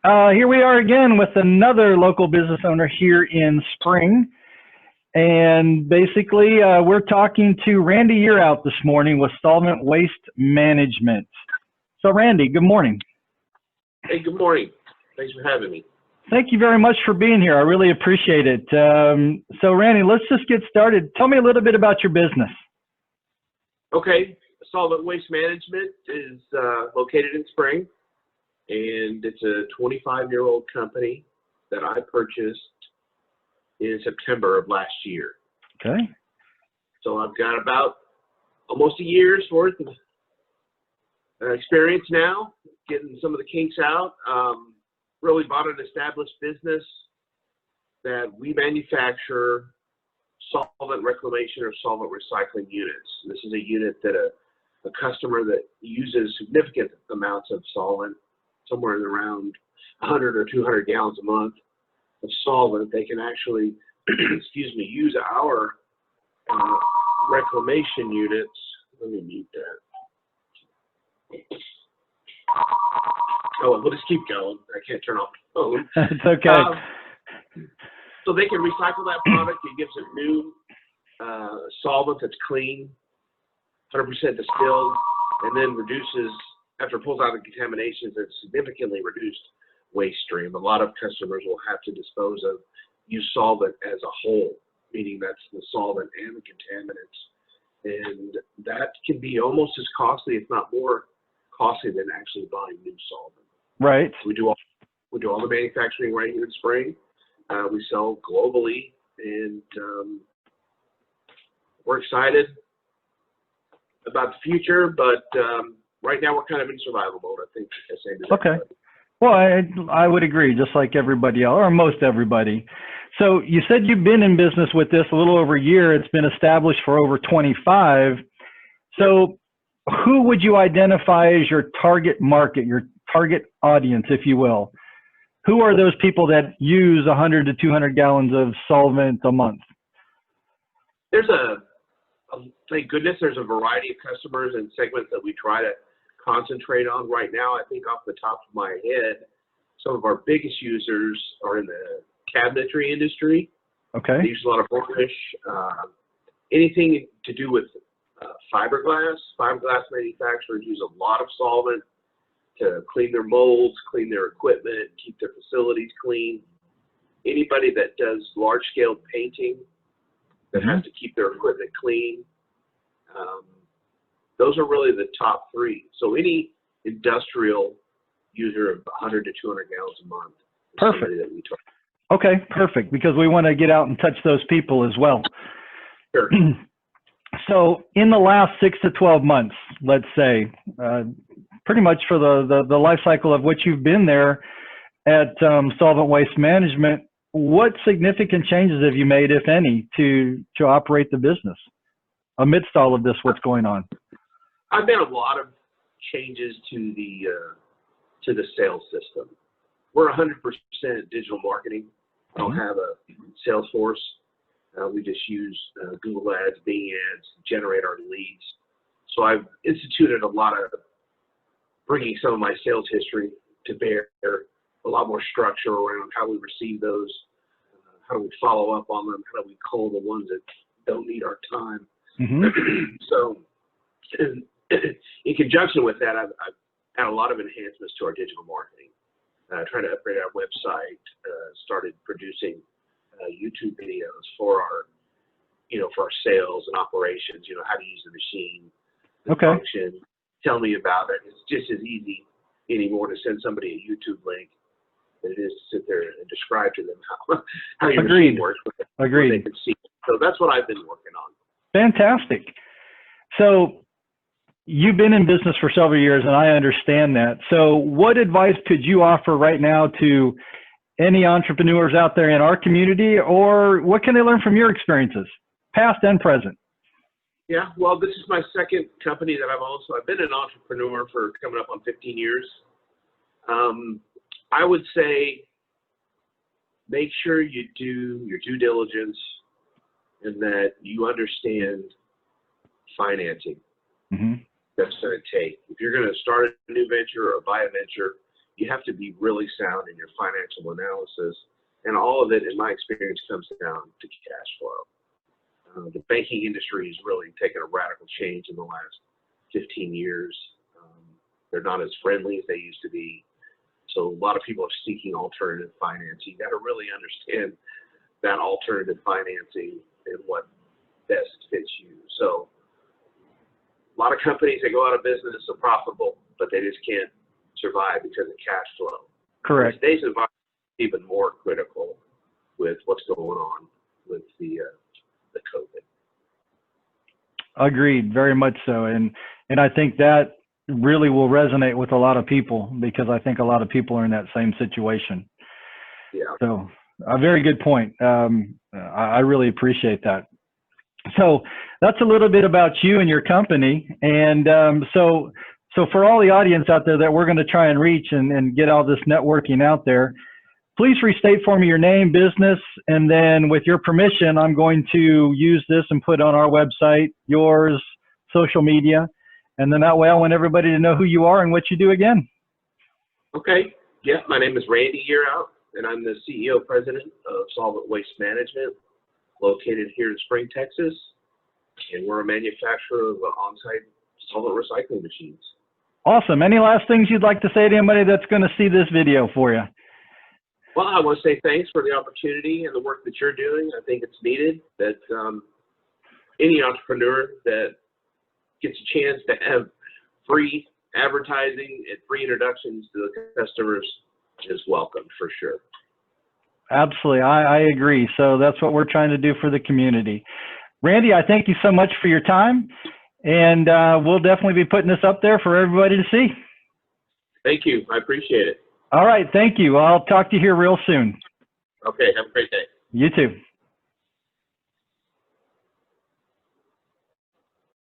Here we are again with another local business owner here in Spring. And basically, we're talking to Randy Yearout this morning with Solvent Waste Management. So Randy, good morning. Hey, good morning. Thanks for having me. Thank you very much for being here. I really appreciate it. So Randy, let's just get started. Tell me a little bit about your business. Okay. Solvent Waste Management is located in Spring, and it's a 25-year-old company that I purchased in September of last year. Okay. So I've got about almost a year's worth of experience now, getting some of the kinks out. Really bought an established business that we manufacture solvent reclamation or solvent recycling units. This is a unit that a customer that uses significant amounts of solvent, somewhere around 100 or 200 gallons a month of solvent, they can actually, excuse me, use our reclamation units. Let me mute that. Oh, we'll just keep going. I can't turn off the phone. It's okay. So they can recycle that product. It gives a new solvent that's clean, 100% distilled, and then reduces, after it pulls out the contaminations, it's significantly reduced waste stream. A lot of customers will have to dispose of used solvent as a whole, meaning that's the solvent and the contaminants. And that can be almost as costly, if not more costly, than actually buying new solvent. Right. We do all the manufacturing right here in Spring. We sell globally, and we're excited about the future, but right now we're kind of in survival mode, I think. Okay. Well, I would agree, just like everybody else, or most everybody. So you said you've been in business with this a little over a year. It's been established for over 25. So who would you identify as your target market, your target audience, if you will? Who are those people that use 100 to 200 gallons of solvent a month? There's thank goodness, there's a variety of customers and segments that we try to concentrate on. Right now, I think off the top of my head, some of our biggest users are in the cabinetry industry. Okay. They use a lot of varnish, anything to do with fiberglass. Fiberglass manufacturers use a lot of solvent to clean their molds, clean their equipment, keep their facilities clean. Anybody that does large-scale painting that has to keep their equipment clean, those are really the top three. So any industrial user of 100 to 200 gallons a month is somebody that we target. Okay, perfect, because we want to get out and touch those people as well. Sure. So in the last 6 to 12 months, let's say, pretty much for the life cycle of which you've been there at Solvent Waste Management, what significant changes have you made, if any, to operate the business amidst all of this, what's going on? I've made a lot of changes to the sales system. We're 100% digital marketing. I don't have a sales force. We just use Google Ads, Bing Ads, generate our leads. So I've instituted a lot of bringing some of my sales history to bear, a lot more structure around how we receive those, how do we follow up on them, how do we call the ones that don't need our time. So in conjunction with that, I've had a lot of enhancements to our digital marketing. Trying to upgrade our website, started producing YouTube videos for our, for our sales and operations, how to use the machine, the function. Tell me about it. It's just as easy anymore to send somebody a YouTube link than it is to sit there and describe to them how your machine works. Agreed. They can see. So that's what I've been working on. Fantastic. So you've been in business for several years, and I understand that. So what advice could you offer right now to any entrepreneurs out there in our community, or what can they learn from your experiences, past and present? Yeah, well, this is my second company that I've been an entrepreneur for coming up on 15 years. I would say make sure you do your due diligence and that you understand financing. That's going to take. If you're going to start a new venture or buy a venture, you have to be really sound in your financial analysis, and all of it, in my experience, comes down to cash flow. The banking industry has really taken a radical change in the last 15 years. They're not as friendly as they used to be. So a lot of people are seeking alternative financing. You got to really understand that alternative financing and what best fits you. So a lot of companies that go out of business are profitable, but they just can't survive because of cash flow. Correct. Today's environment is even more critical with what's going on with the COVID. Agreed, very much so. And I think that really will resonate with a lot of people, because I think a lot of people are in that same situation. Yeah. So a very good point. I really appreciate that. So that's a little bit about you and your company. And so for all the audience out there that we're going to try and reach and get all this networking out there, please restate for me your name, business, and then with your permission, I'm going to use this and put on our website, yours, social media, and then that way I want everybody to know who you are and what you do again. Okay. Yeah, my name is Randy Yearout, and I'm the CEO President of Solvent Waste Management, located here in Spring, Texas, and we're a manufacturer of on-site solvent recycling machines. Awesome. Any last things you'd like to say to anybody that's going to see this video for you? Well, I want to say thanks for the opportunity and the work that you're doing. I think it's needed that any entrepreneur that gets a chance to have free advertising and free introductions to the customers is welcome for sure. Absolutely. I agree. So that's what we're trying to do for the community. Randy, I thank you so much for your time, and we'll definitely be putting this up there for everybody to see. Thank you. I appreciate it. All right. Thank you. I'll talk to you here real soon. Okay. Have a great day. You too.